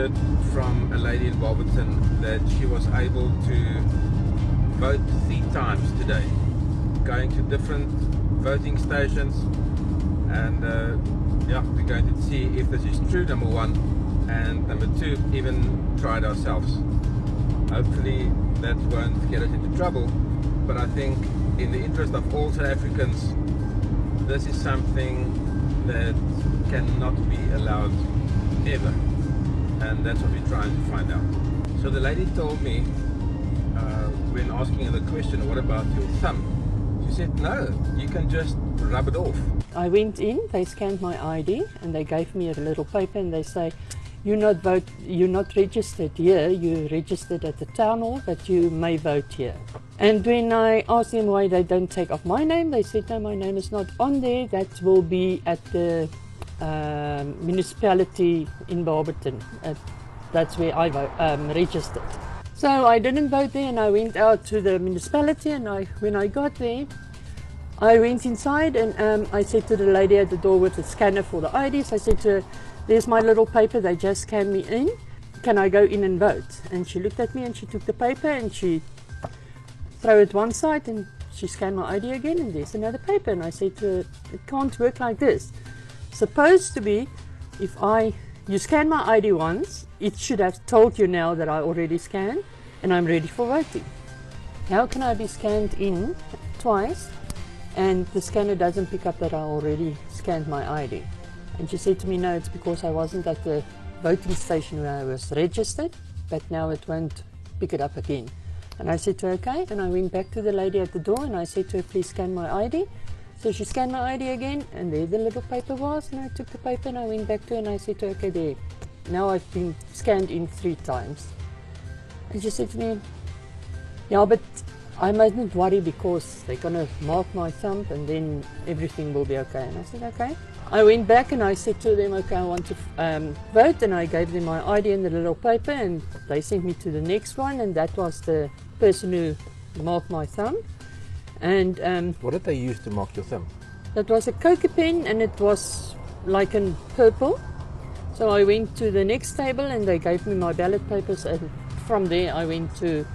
heard from a lady in Barberton that she was able to vote 3 times today, going to different voting stations, and yeah, we're going to see if this is true, number one, and number two, even try it ourselves. Hopefully that won't get us into trouble, but I think in the interest of all South Africans, this is something that cannot be allowed ever, and that's what we're trying to find out. So the lady told me, when asking her the question, what about your thumb? She said, no, you can just rub it off. I went in, they scanned my ID, and they gave me a little paper, and they say, you're not registered here, you're registered at the town hall, but you may vote here. And when I asked them why they don't take off my name, they said, no, my name is not on there, that will be at the municipality in Barberton. That's where I registered. So I didn't vote there, and I went out to the municipality, and when I got there, I went inside, and I said to the lady at the door with the scanner for the IDs, I said to her, there's my little paper, they just scanned me in, can I go in and vote? And she looked at me and she took the paper and she threw it one side and she scanned my ID again, and there's another paper. And I said to her, it can't work like this. Supposed to be, if you scan my ID once, it should have told you now that I already scanned and I'm ready for voting. How can I be scanned in twice and the scanner doesn't pick up that I already scanned my ID? And she said to me, no, it's because I wasn't at the voting station where I was registered, but now it won't pick it up again. And I said to her, okay, and I went back to the lady at the door and I said to her, please scan my ID. So she scanned my ID again, and there the little paper was, and I took the paper and I went back to her and I said to her, okay, there, now I've been scanned in 3 times. And she said to me, yeah, but I mustn't worry because they're going to mark my thumb and then everything will be okay. And I said, okay. I went back and I said to them, okay, I want to vote, and I gave them my ID and the little paper, and they sent me to the next one, and that was the person who marked my thumb. And What did they use to mark your thumb? that was a coca pen, and it was like in purple. So I went to the next table and they gave me my ballot papers, and from there I went to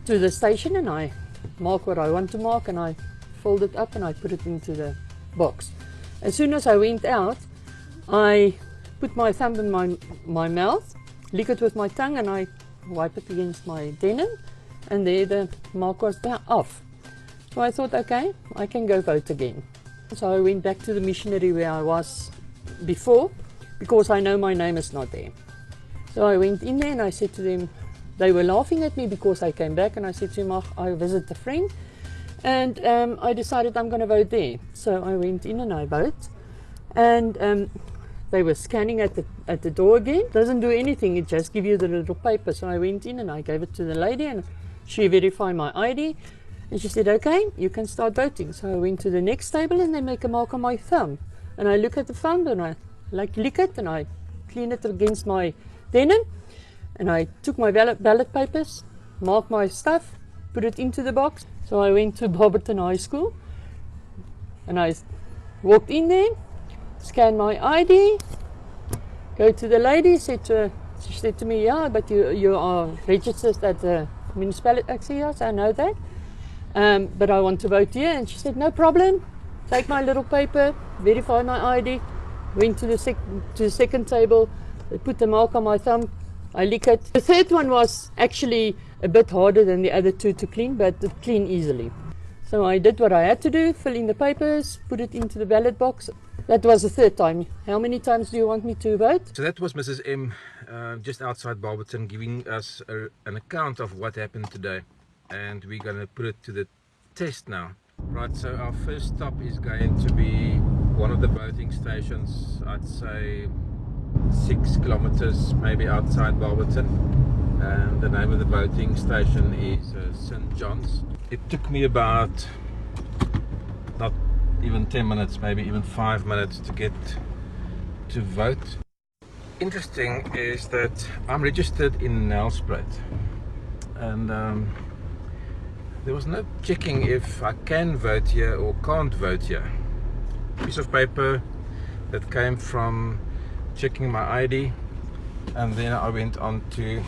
the station and I marked what I want to mark, and I fold it up and I put it into the box. As soon as I went out, I put my thumb in my mouth, lick it with my tongue, and I wipe it against my denim, and there the mark was off. So I thought, okay, I can go vote again. So I went back to the missionary where I was before, because I know my name is not there. So I went in there and I said to them, they were laughing at me because I came back, and I said to them, I visit a friend, and I decided I'm going to vote there. So I went in and I voted, and they were scanning at the door again. Doesn't do anything, it just gives you the little paper. So I went in and I gave it to the lady, and she verified my ID, and she said, okay, you can start voting. So I went to the next table and they make a mark on my thumb, and I look at the thumb and I lick it and I clean it against my denim, and I took my ballot papers, marked my stuff, put it into the box. So I went to Barberton High School and I walked in there, scanned my ID, go to the lady, she said to me, yeah, but you are registered at the municipality. I said, yes, I know that, but I want to vote here. And she said, no problem, take my little paper, verify my ID, went to the second table, they put the mark on my thumb, I lick it. The third one was actually a bit harder than the other 2 to clean, but it cleaned easily. So I did what I had to do, fill in the papers, put it into the ballot box. That was the 3rd time. How many times do you want me to vote? So that was Mrs. M, just outside Barberton, giving us an account of what happened today, and we're going to put it to the test now. Right, so our first stop is going to be one of the voting stations, I'd say 6 kilometers maybe outside Barberton, and the name of the voting station is St. John's. It took me about not even 10 minutes, maybe even 5 minutes to get to vote. Interesting is that I'm registered in Nelspruit, and there was no checking if I can vote here or can't vote here. Piece of paper that came from checking my ID, and then I went on to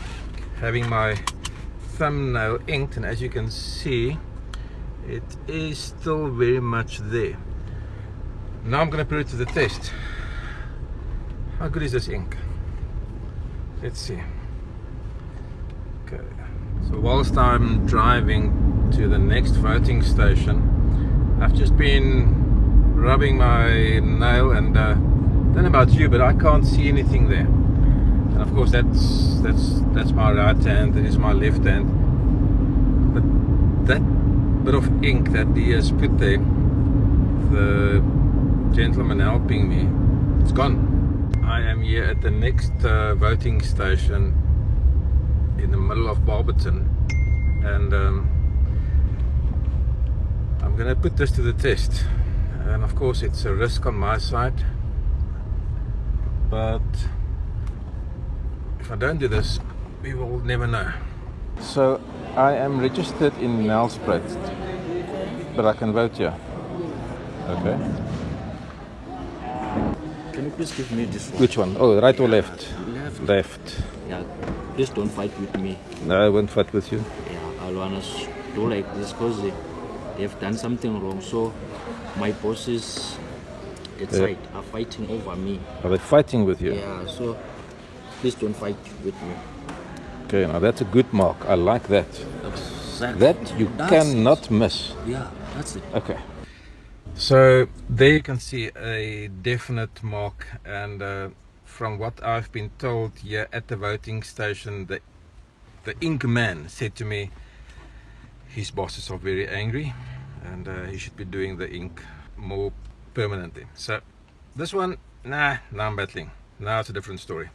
having my thumbnail inked, and as you can see, it is still very much there. Now I'm going to put it to the test. How good is this ink? Let's see. Okay, so whilst I'm driving to the next voting station, I've just been rubbing my nail, and don't know about you, but I can't see anything there. And of course that's my right hand, that is my left hand. But that bit of ink that he has put there, the gentleman helping me, it's gone. I am here at the next voting station in the middle of Barberton, and I'm gonna put this to the test. And of course it's a risk on my side, but if I don't do this, we will never know. So I am registered in Nelspruit, but I can vote here. Okay. Can you please give me this one? Which one? Oh, right or left? Left. Left. Yeah. Please don't fight with me. No, I won't fight with you. Yeah, I wanna do like this because they've done something wrong. So my bosses inside are fighting over me. Are they fighting with you? Yeah. So please don't fight with me. Okay, now that's a good mark. I like that. Exactly. That you cannot miss. Yeah, that's it. Okay. So there you can see a definite mark, and from what I've been told here at the voting station, the ink man said to me his bosses are very angry, and he should be doing the ink more permanently. So this one, now I'm battling. Now it's a different story.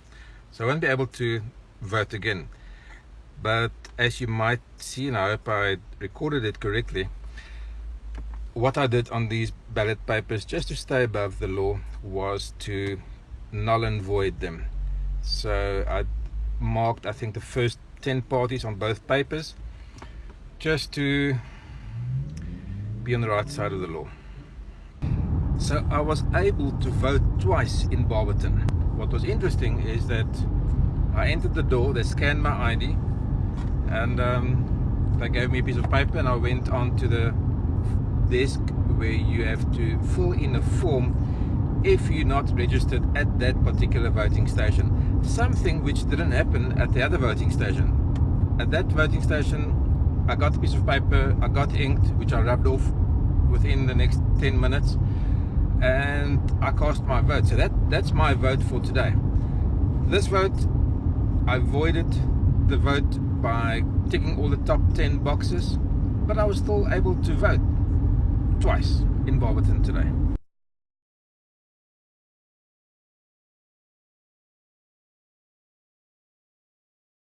So I won't be able to vote again. But as you might see, and I hope I recorded it correctly, what I did on these ballot papers, just to stay above the law, was to null and void them. So I marked, I think, the first 10 parties on both papers, just to be on the right side of the law. So I was able to vote twice in Barberton. What was interesting is that I entered the door, they scanned my ID, and they gave me a piece of paper, and I went on to the desk where you have to fill in a form if you're not registered at that particular voting station, something which didn't happen at the other voting station. At that voting station I got a piece of paper, I got inked, which I rubbed off within the next 10 minutes, and I cast my vote. So that's my vote for today. This vote, I voided the vote by ticking all the top 10 boxes, but I was still able to vote twice in Barberton today.